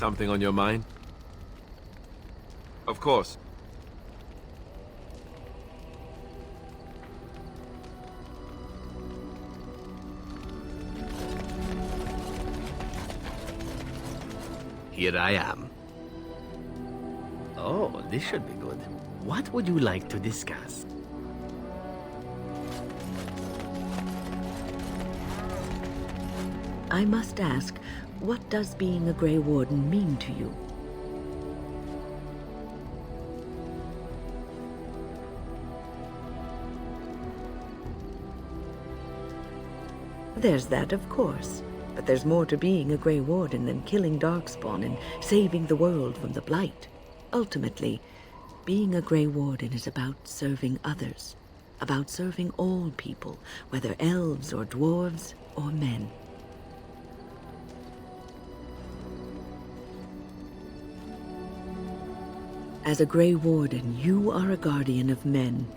Something on your mind? Of course. Here I am. Oh, this should be good. What would you like to discuss? I must ask, what does being a Grey Warden mean to you? There's that, of course. But there's more to being a Grey Warden than killing Darkspawn and saving the world from the Blight. Ultimately, being a Grey Warden is about serving others, about serving all people, whether elves or dwarves or men. As a Grey Warden, you are a guardian of men,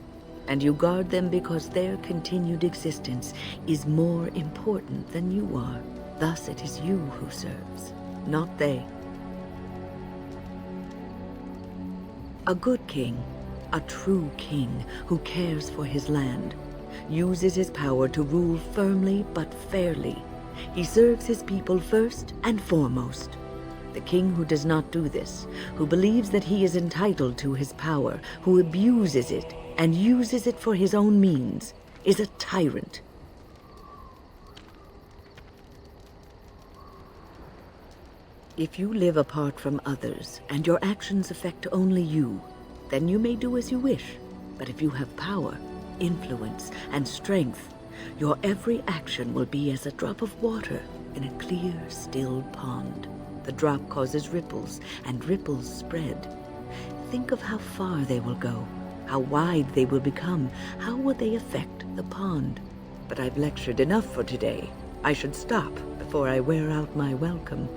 and you guard them because their continued existence is more important than you are. Thus it is you who serves, not they. A good king, a true king who cares for his land, uses his power to rule firmly but fairly. He serves his people first and foremost. The king who does not do this, who believes that he is entitled to his power, who abuses it and uses it for his own means, is a tyrant. If you live apart from others, and your actions affect only you, then you may do as you wish. But if you have power, influence, and strength, your every action will be as a drop of water in a clear, still pond. The drop causes ripples, and ripples spread. Think of how far they will go, how wide they will become, how will they affect the pond. But I've lectured enough for today. I should stop before I wear out my welcome.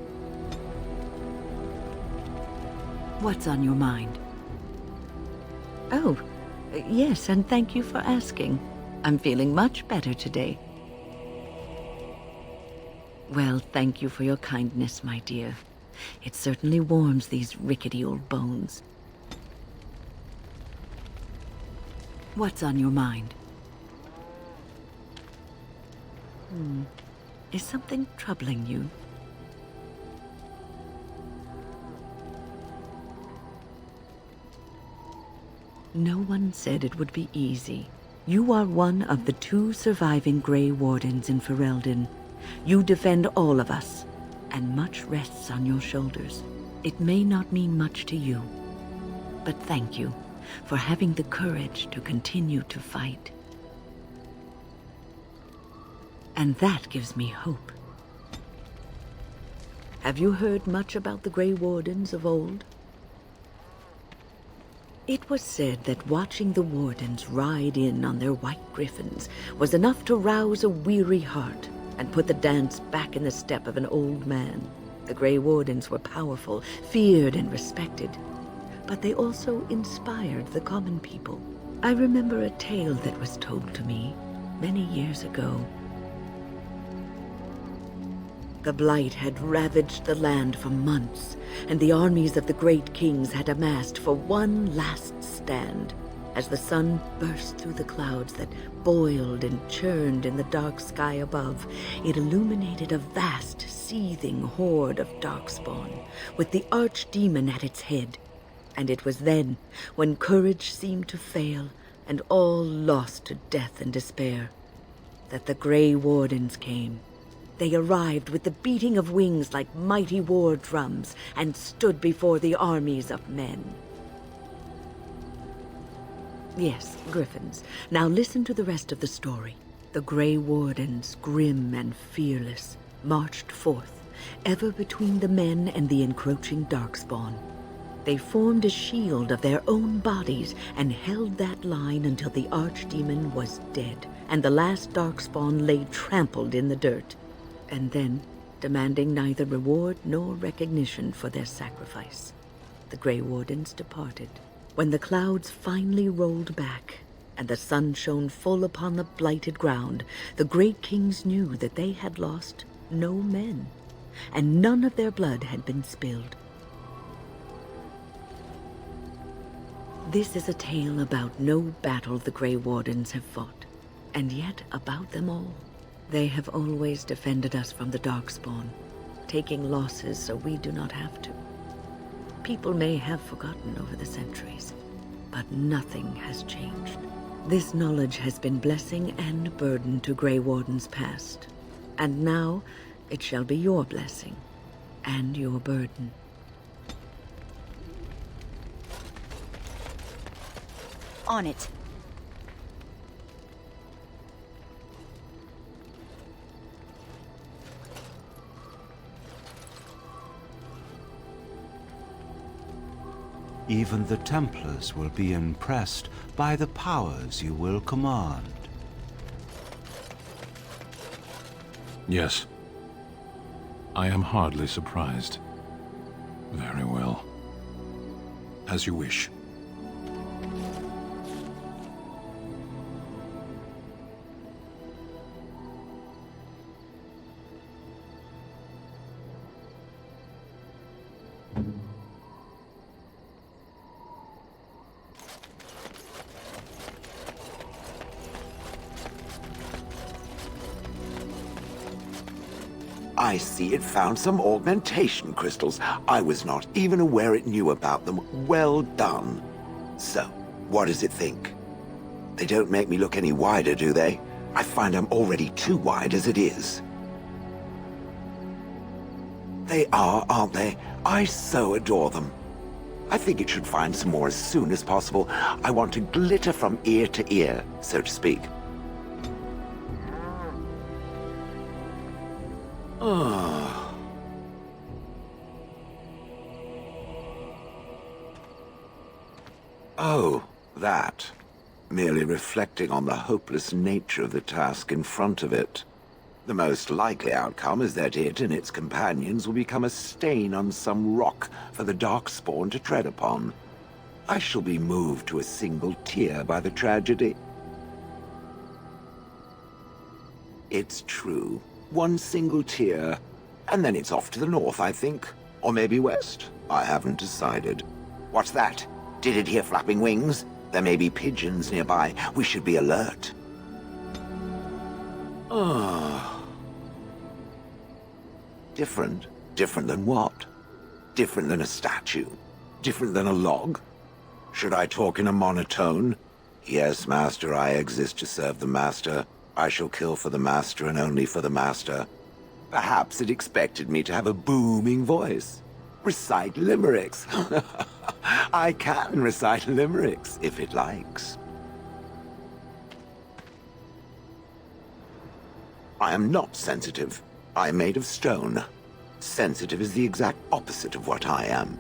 What's on your mind? Oh, yes, and thank you for asking. I'm feeling much better today. Well, thank you for your kindness, my dear. It certainly warms these rickety old bones. What's on your mind? Is something troubling you? No one said it would be easy. You are one of the 2 surviving Grey Wardens in Ferelden. You defend all of us, and much rests on your shoulders. It may not mean much to you, but thank you for having the courage to continue to fight. And that gives me hope. Have you heard much about the Grey Wardens of old? It was said that watching the Wardens ride in on their white griffins was enough to rouse a weary heart and put the dance back in the step of an old man. The Grey Wardens were powerful, feared and respected, but they also inspired the common people. I remember a tale that was told to me many years ago. The Blight had ravaged the land for months, and the armies of the great kings had amassed for one last stand. As the sun burst through the clouds that boiled and churned in the dark sky above, it illuminated a vast, seething horde of Darkspawn, with the archdemon at its head. And it was then, when courage seemed to fail, and all lost to death and despair, that the Grey Wardens came. They arrived with the beating of wings like mighty war drums and stood before the armies of men. Yes, griffins. Now listen to the rest of the story. The Grey Wardens, grim and fearless, marched forth, ever between the men and the encroaching Darkspawn. They formed a shield of their own bodies and held that line until the archdemon was dead and the last Darkspawn lay trampled in the dirt. And then, demanding neither reward nor recognition for their sacrifice, the Grey Wardens departed. When the clouds finally rolled back and the sun shone full upon the blighted ground, the great kings knew that they had lost no men. and none of their blood had been spilled. This is a tale about no battle the Grey Wardens have fought, and yet about them all. They have always defended us from the Darkspawn, taking losses so we do not have to. People may have forgotten over the centuries, but nothing has changed. This knowledge has been blessing and burden to Grey Wardens past, and now it shall be your blessing and your burden. On it. Even the Templars will be impressed by the powers you will command. Yes. I am hardly surprised. Very well. As you wish. I see it found some augmentation crystals. I was not even aware it knew about them. Well done. So, what does it think? They don't make me look any wider, do they? I find I'm already too wide as it is. They are, aren't they? I so adore them. I think it should find some more as soon as possible. I want to glitter from ear to ear, so to speak. Oh, that. Merely reflecting on the hopeless nature of the task in front of it. The most likely outcome is that it and its companions will become a stain on some rock for the Darkspawn to tread upon. I shall be moved to a single tear by the tragedy. It's true. One single tear, and then it's off to the north, I think. Or maybe west. I haven't decided. What's that? Did it hear flapping wings? There may be pigeons nearby. We should be alert. Different? Different than what? Different than a statue? Different than a log? Should I talk in a monotone? Yes, Master, I exist to serve the Master. I shall kill for the Master and only for the Master. Perhaps it expected me to have a booming voice. Recite limericks. I can recite limericks, if it likes. I am not sensitive. I am made of stone. Sensitive is the exact opposite of what I am.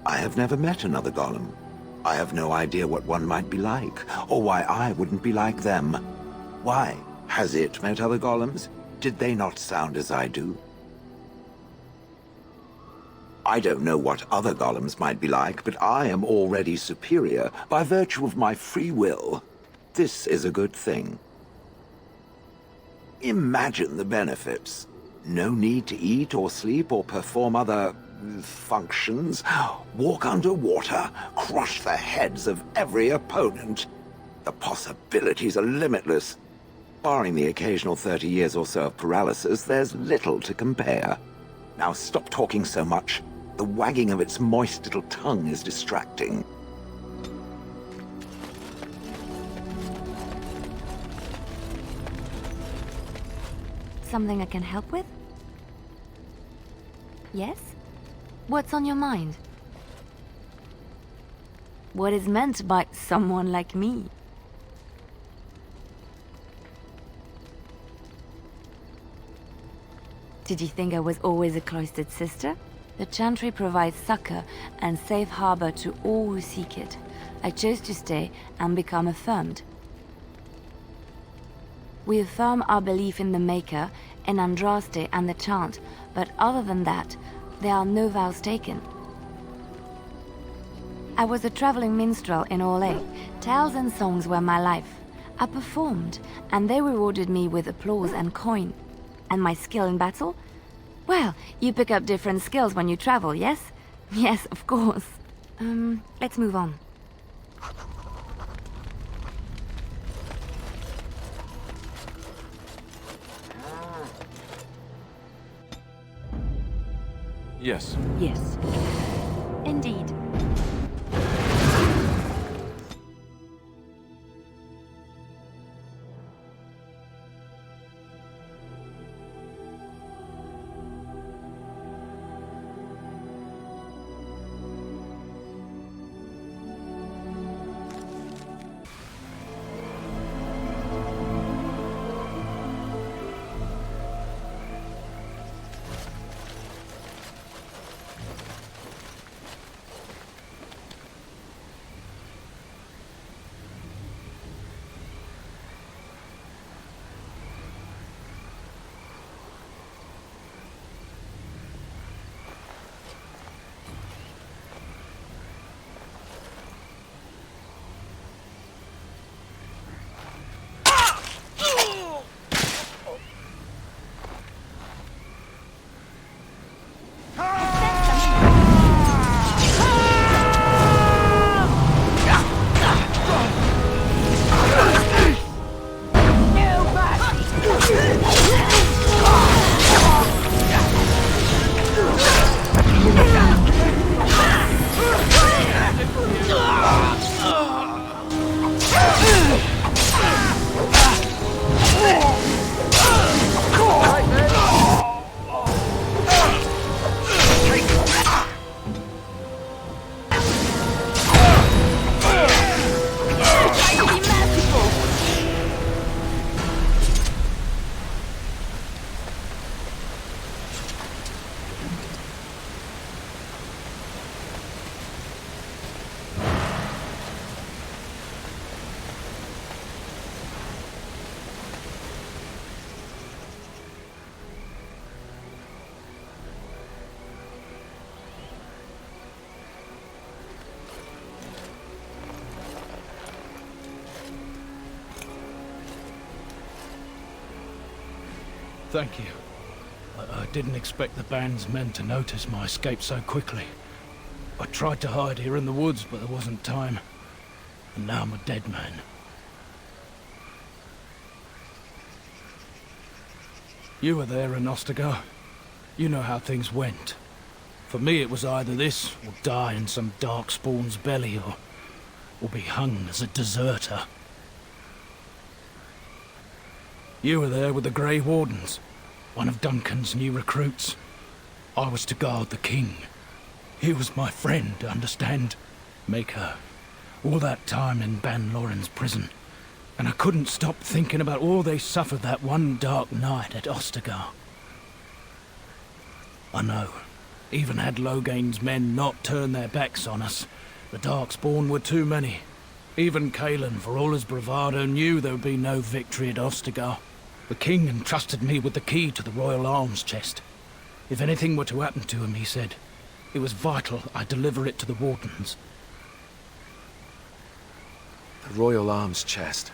I have never met another golem. I have no idea what one might be like, or why I wouldn't be like them. Why? Has it met other golems? Did they not sound as I do? I don't know what other golems might be like, but I am already superior by virtue of my free will. This is a good thing. Imagine the benefits. No need to eat or sleep or perform other functions. Walk underwater, crush the heads of every opponent. The possibilities are limitless. Barring the occasional 30 years or so of paralysis, there's little to compare. Now stop talking so much. The wagging of its moist little tongue is distracting. Something I can help with? Yes? What's on your mind? What is meant by someone like me? Did you think I was always a cloistered sister? The Chantry provides succor and safe harbor to all who seek it. I chose to stay and become affirmed. We affirm our belief in the Maker, in Andraste and the Chant, but other than that, there are no vows taken. I was a traveling minstrel in Orlais. Tales and songs were my life. I performed, and they rewarded me with applause and coin. And my skill in battle? Well, you pick up different skills when you travel, yes? Yes, of course. Let's move on. Yes. Yes. Indeed. Thank you. I didn't expect the band's men to notice my escape so quickly. I tried to hide here in the woods, but there wasn't time. And now I'm a dead man. You were there in Ostagar. You know how things went. For me, it was either this, or die in some darkspawn's belly, or be hung as a deserter. You were there with the Grey Wardens, one of Duncan's new recruits. I was to guard the king. He was my friend, understand? Maker. All that time in Ban Loren's prison. And I couldn't stop thinking about all they suffered that one dark night at Ostagar. I know. Even had Logain's men not turned their backs on us, the Darkspawn were too many. Even Cailan, for all his bravado, knew there would be no victory at Ostagar. The king entrusted me with the key to the royal arms chest. If anything were to happen to him, he said, it was vital I deliver it to the Wardens. The royal arms chest.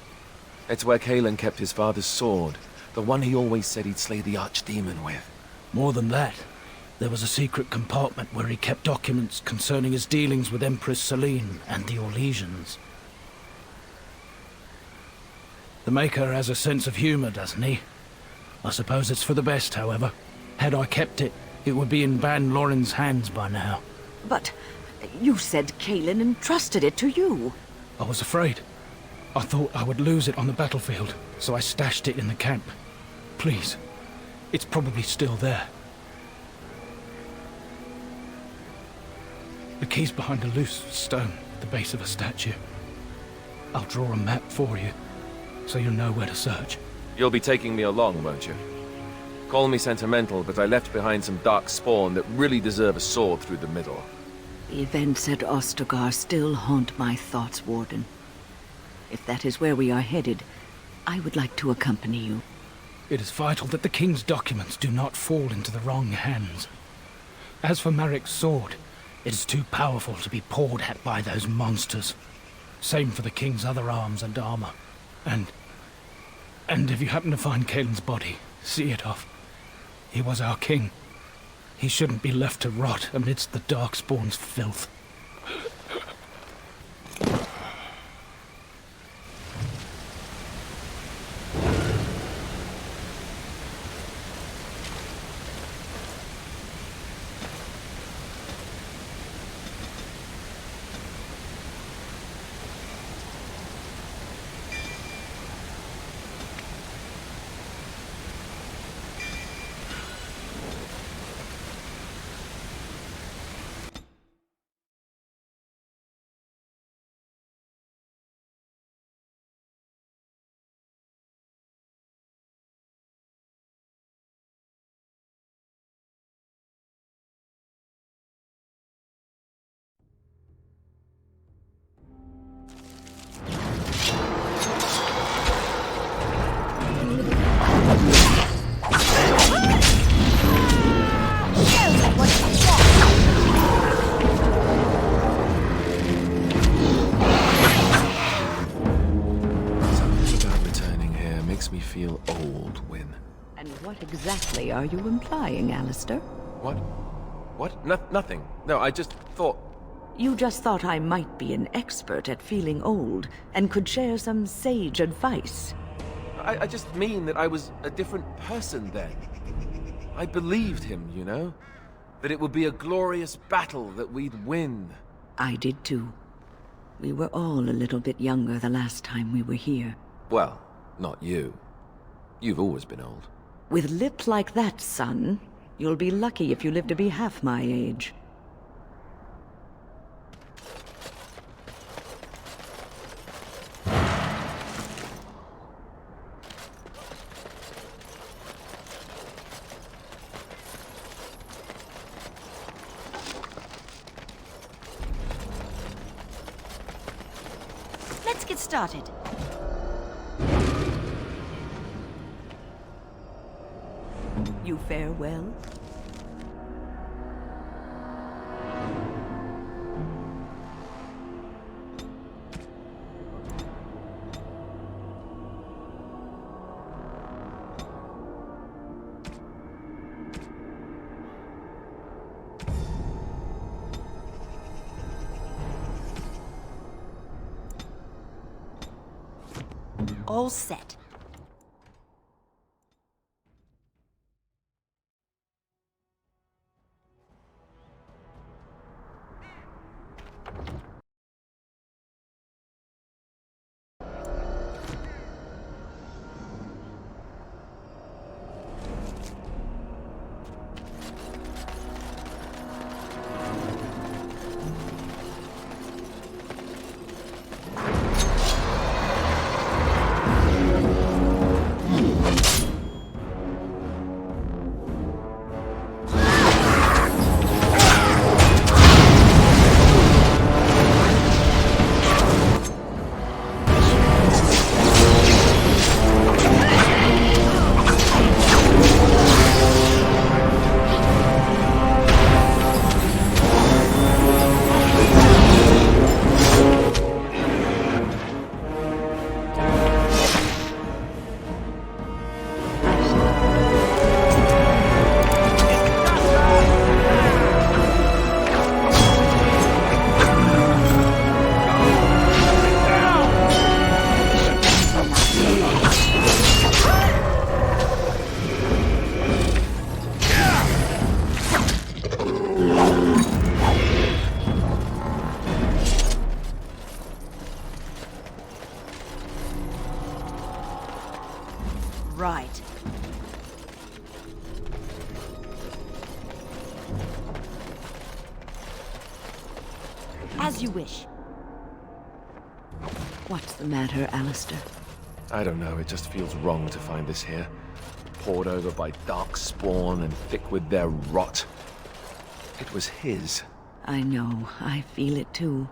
It's where Cailan kept his father's sword, the one he always said he'd slay the archdemon with. More than that, there was a secret compartment where he kept documents concerning his dealings with Empress Selene and the Orlesians. The Maker has a sense of humor, doesn't he? I suppose it's for the best, however. Had I kept it, it would be in Ban Loren's hands by now. But you said Cailan entrusted it to you. I was afraid. I thought I would lose it on the battlefield, so I stashed it in the camp. Please, it's probably still there. The key's behind a loose stone at the base of a statue. I'll draw a map for you, so you'll know where to search. You'll be taking me along, won't you? Call me sentimental, but I left behind some dark spawn that really deserve a sword through the middle. The events at Ostagar still haunt my thoughts, Warden. If that is where we are headed, I would like to accompany you. It is vital that the king's documents do not fall into the wrong hands. As for Marik's sword, it is too powerful to be pawed at by those monsters. Same for the king's other arms and armor. And if you happen to find Cailan's body, see it off. He was our king. He shouldn't be left to rot amidst the Darkspawn's filth. Feel old, Win. And what exactly are you implying, Alistair? What? Nothing. No, I just thought... You just thought I might be an expert at feeling old and could share some sage advice. I just mean that I was a different person then. I believed him, you know? That it would be a glorious battle, that we'd win. I did too. We were all a little bit younger the last time we were here. Well, not you. You've always been old. With lips like that, son, you'll be lucky if you live to be half my age. Let's get started. You fare well? All set. Right. As you wish. What's the matter, Alistair? I don't know, it just feels wrong to find this here. Poured over by Darkspawn and thick with their rot. It was his. I know, I feel it too.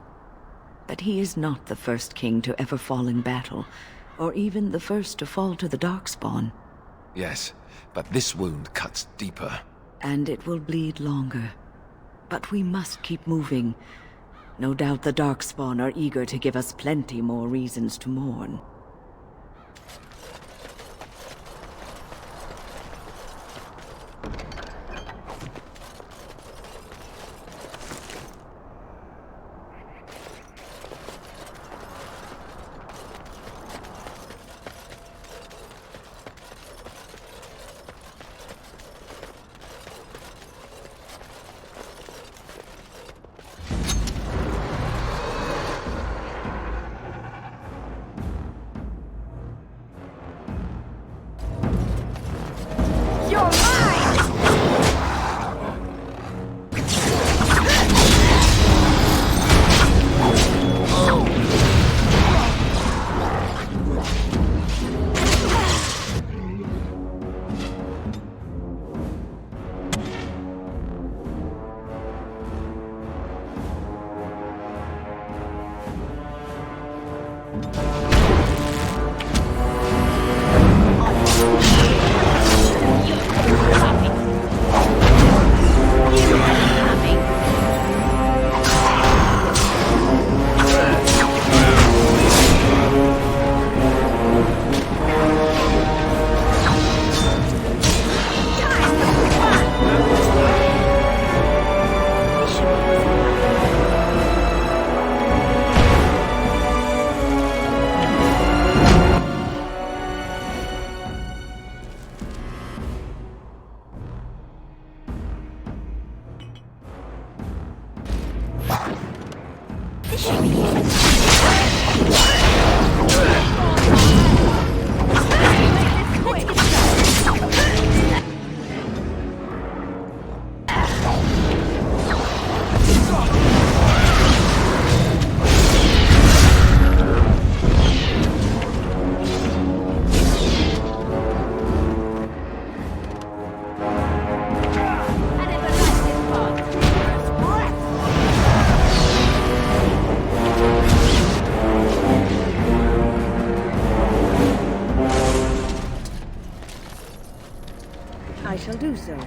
But he is not the first king to ever fall in battle, or even the first to fall to the Darkspawn. Yes, but this wound cuts deeper. And it will bleed longer. But we must keep moving. No doubt the Darkspawn are eager to give us plenty more reasons to mourn. I shall do so.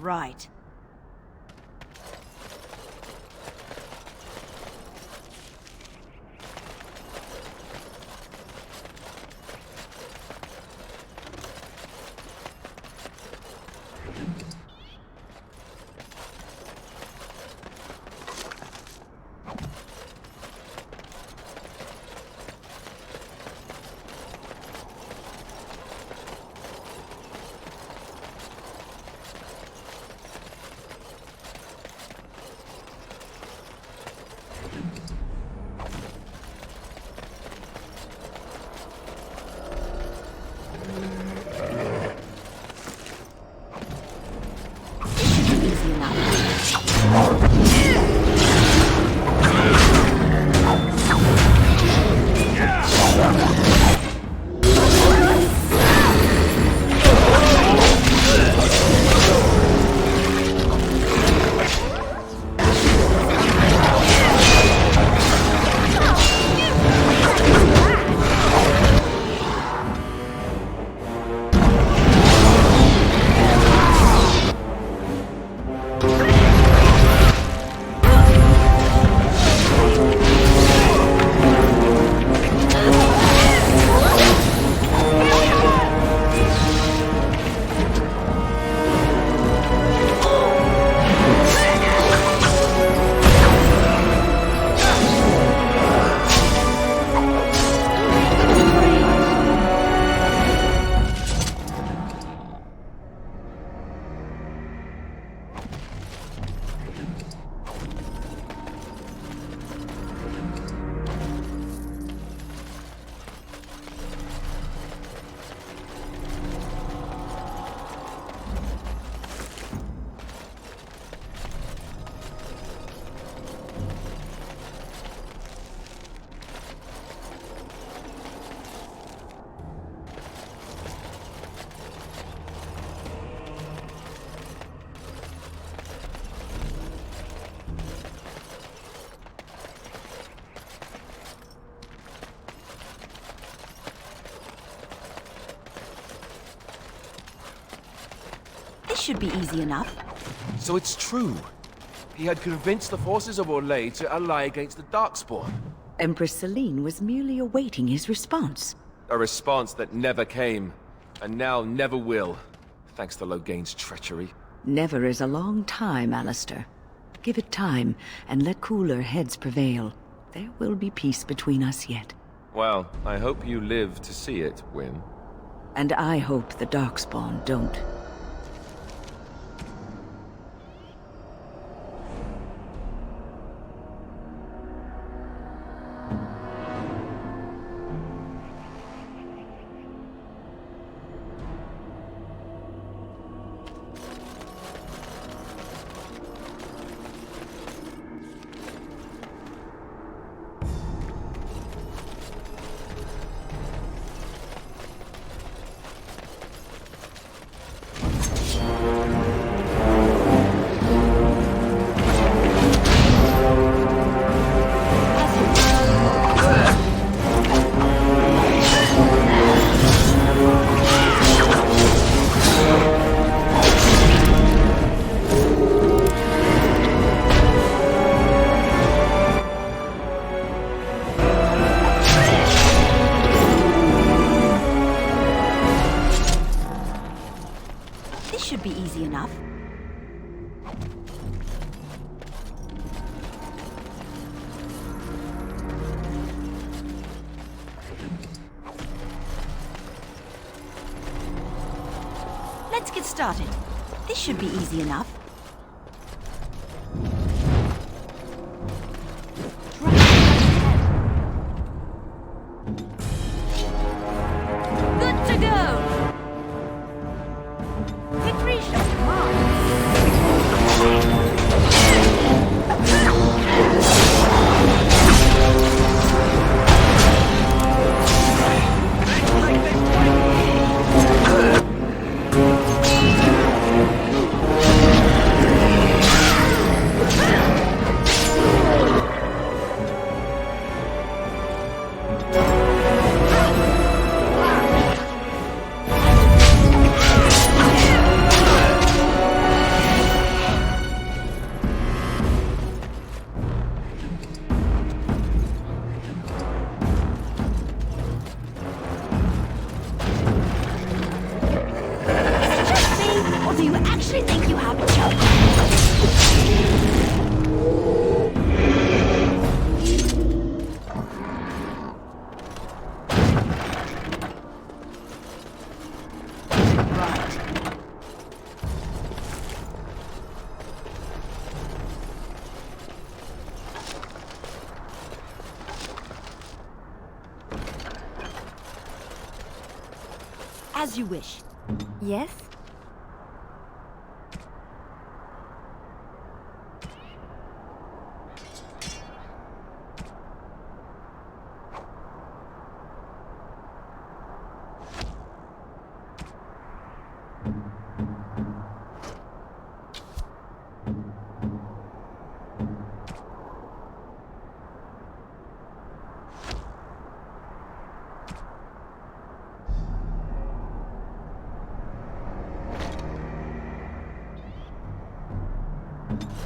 Right. This should be easy enough. So it's true. He had convinced the forces of Orlais to ally against the Darkspawn. Empress Celine was merely awaiting his response. A response that never came, and now never will, thanks to Loghain's treachery. Never is a long time, Alistair. Give it time, and let cooler heads prevail. There will be peace between us yet. Well, I hope you live to see it, Wyn. And I hope the Darkspawn don't. This should be easy enough. Let's get started. This should be easy enough. Good to go! Victory shall command. Or do you actually think you have a chance? As you wish. Yes?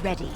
Ready.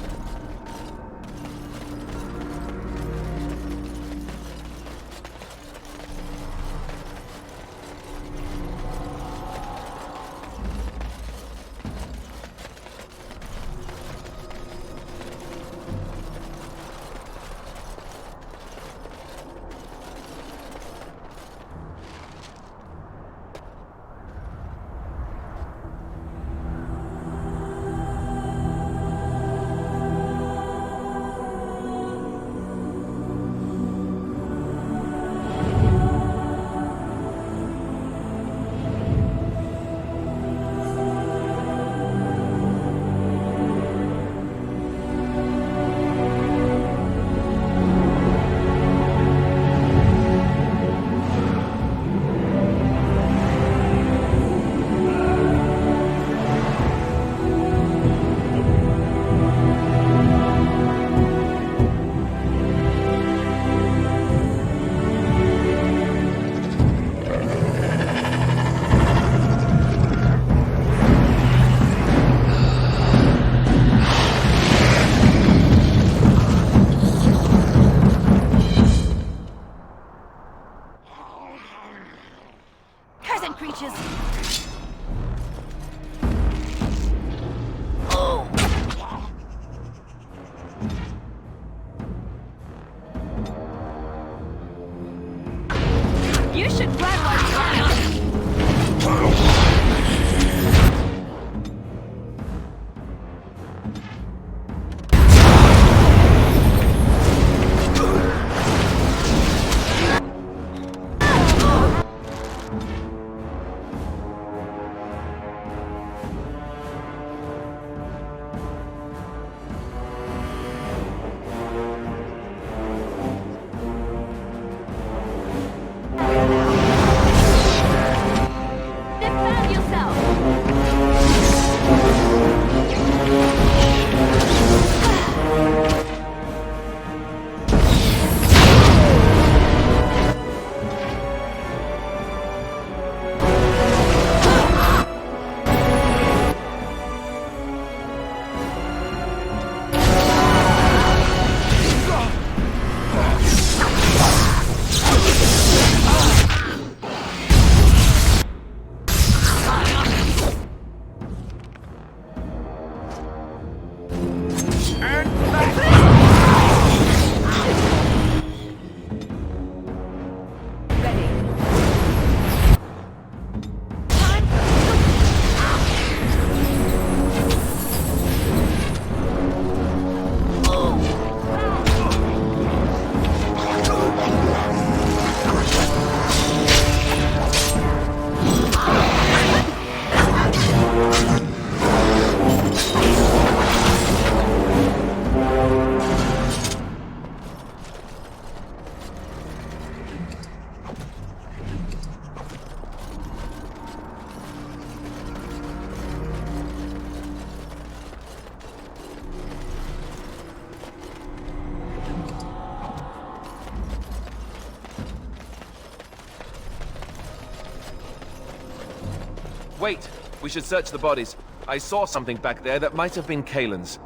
Wait, we should search the bodies. I saw something back there that might have been Kaelin's.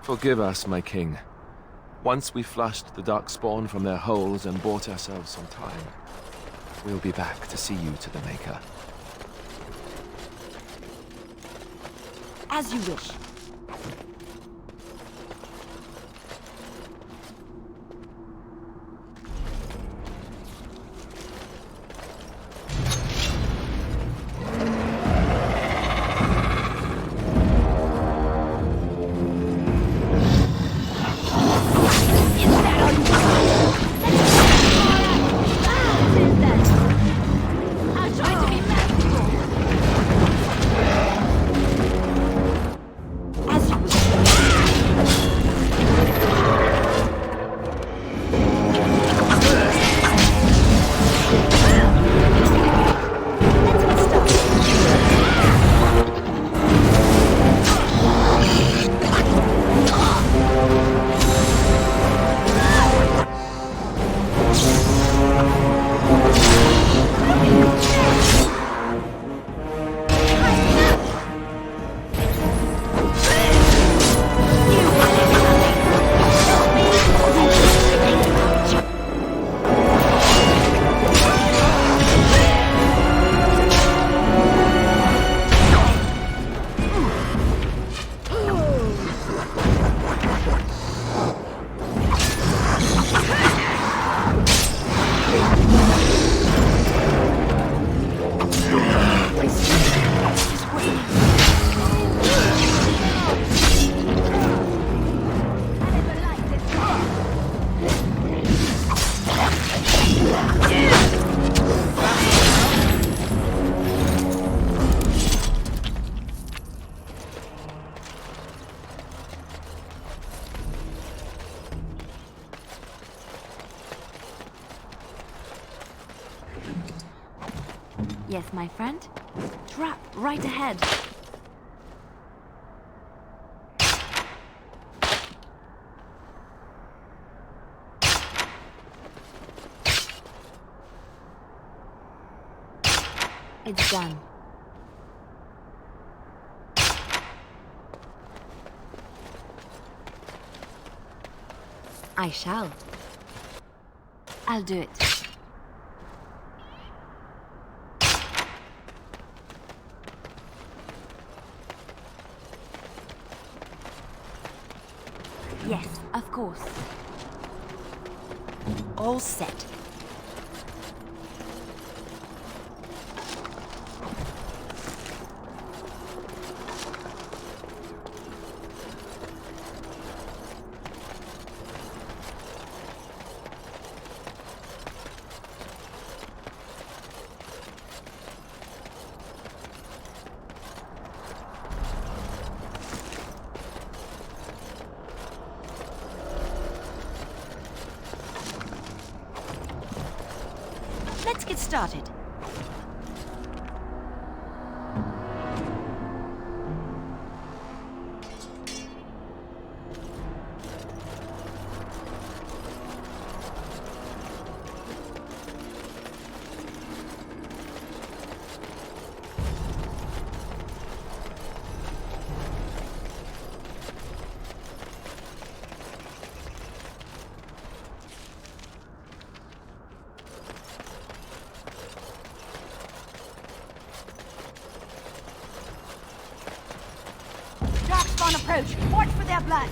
Forgive us, my king. Once we flushed the Darkspawn from their holes and bought ourselves some time, we'll be back to see you to the Maker. As you wish. Yes, my friend? Trap right ahead. It's done. I shall. I'll do it. Yes, of course. All set. Let's get started. On approach. Watch for their blood.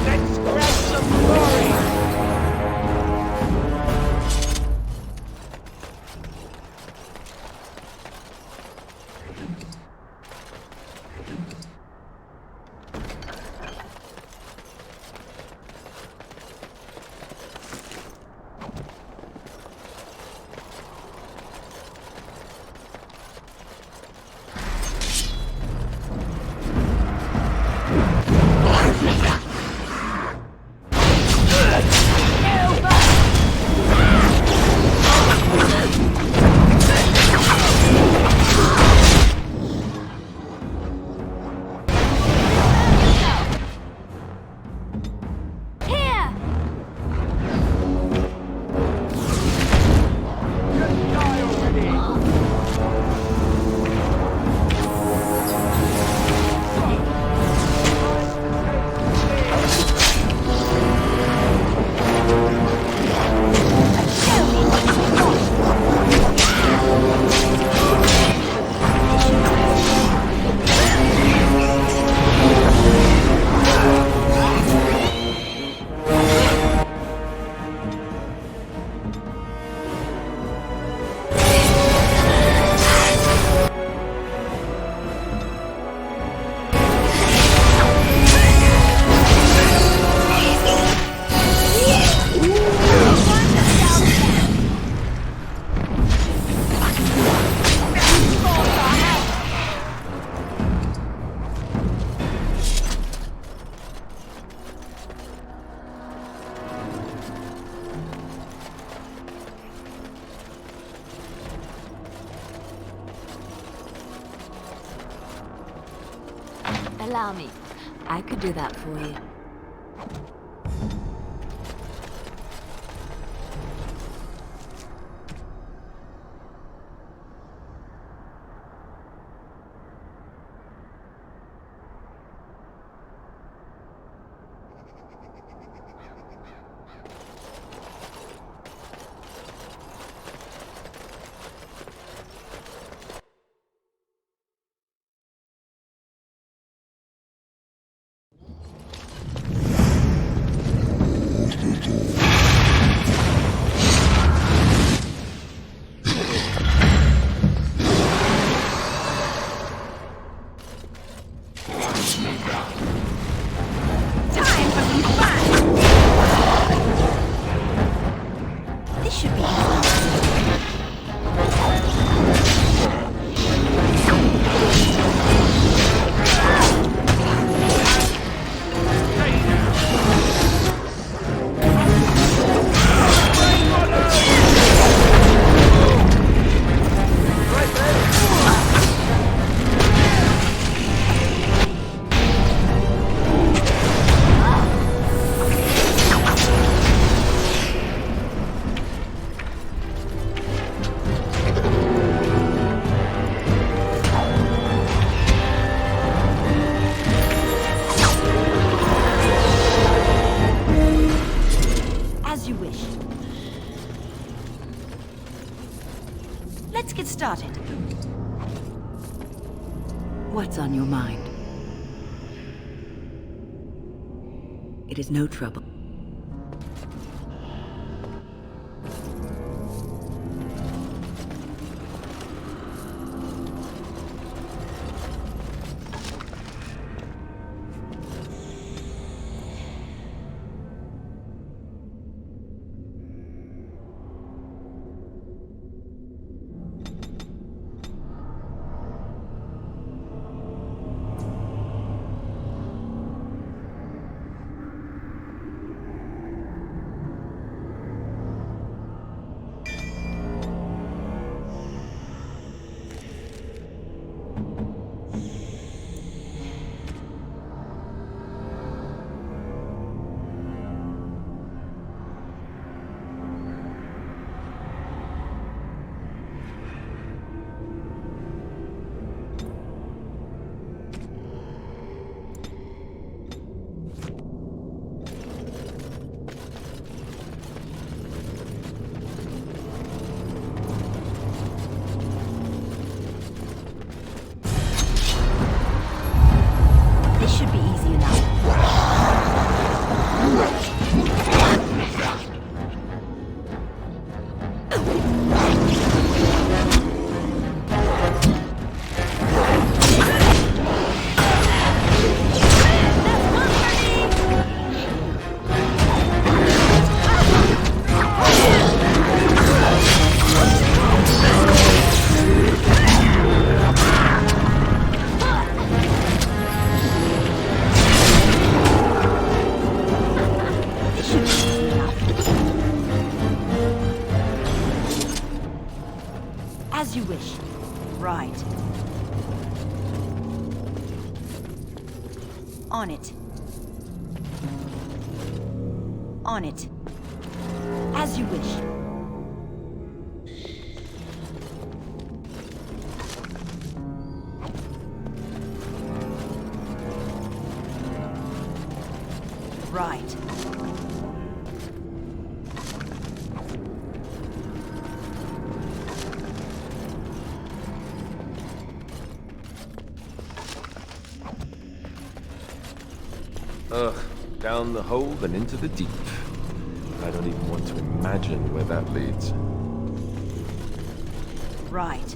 Let's grab some glory! Allow me. I could do that for you. Started. What's on your mind? It is no trouble. As you wish. Right. On it. On it. As you wish. Right. Ugh, down the hole and into the deep. I don't even want to imagine where that leads. Right.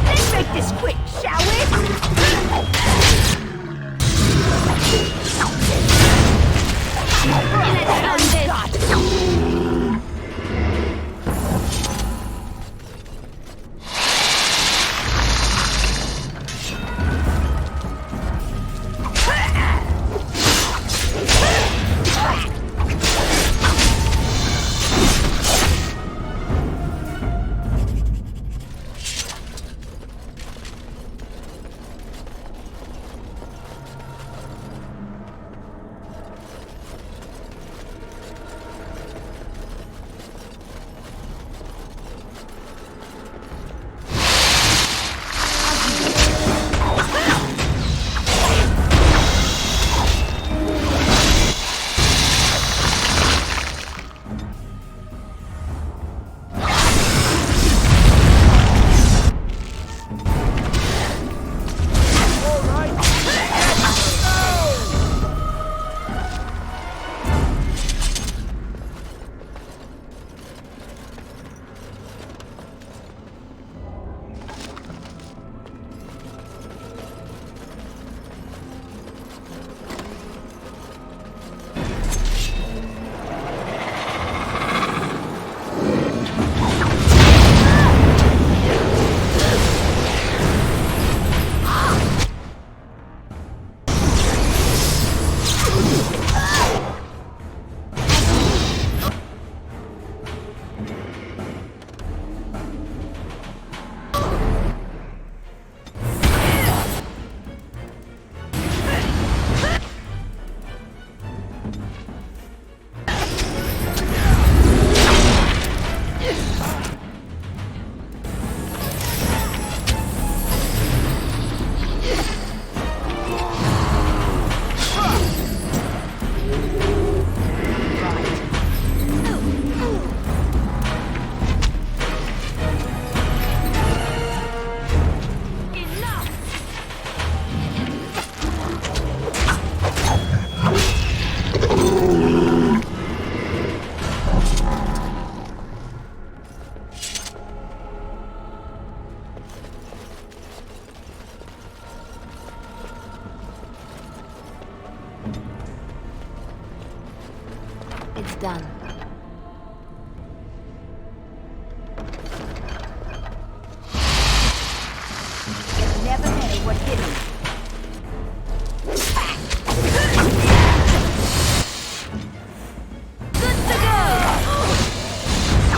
Let's make this quick, shall we? It's done. You never know what hit me. Good to go!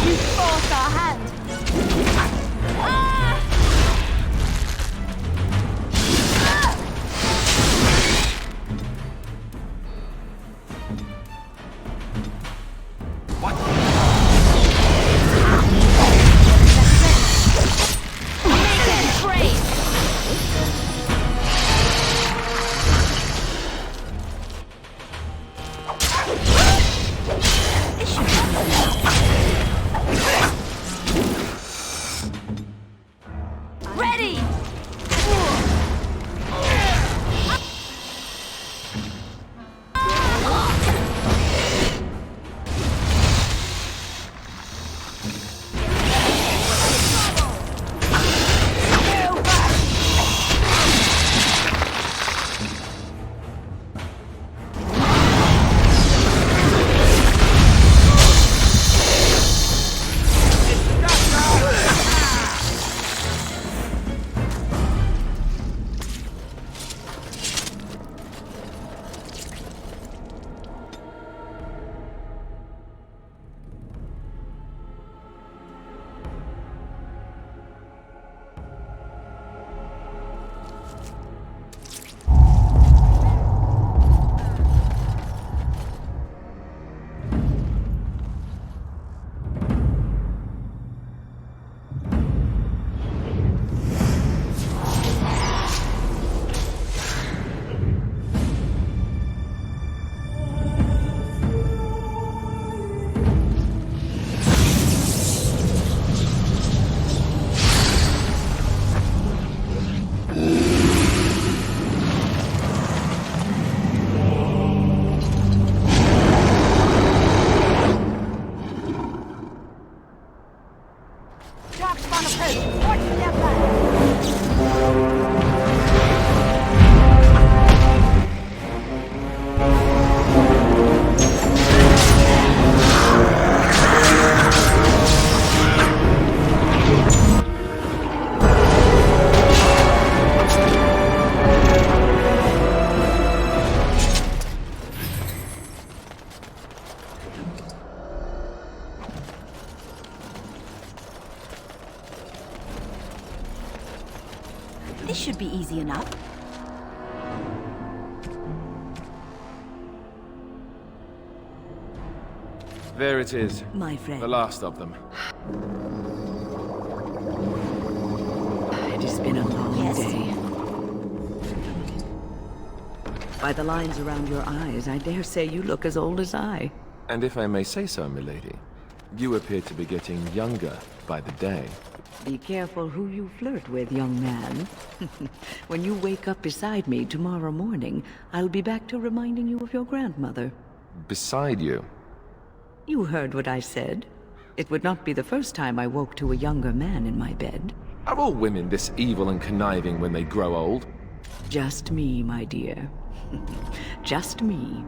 You forced our hand. Ah! Ready! This should be easy enough. There it is. My friend. The last of them. It has been a long Yes. day. By the lines around your eyes, I dare say you look as old as I. And if I may say so, milady, you appear to be getting younger by the day. Be careful who you flirt with, young man. When you wake up beside me tomorrow morning, I'll be back to reminding you of your grandmother. Beside you? You heard what I said. It would not be the first time I woke to a younger man in my bed. Are all women this evil and conniving when they grow old? Just me, my dear. Just me.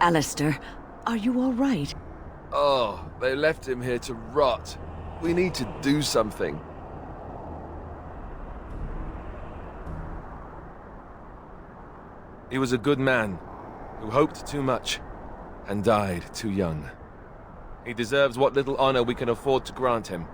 Alistair, are you all right? Oh, they left him here to rot. We need to do something. He was a good man, who hoped too much, and died too young. He deserves what little honor we can afford to grant him.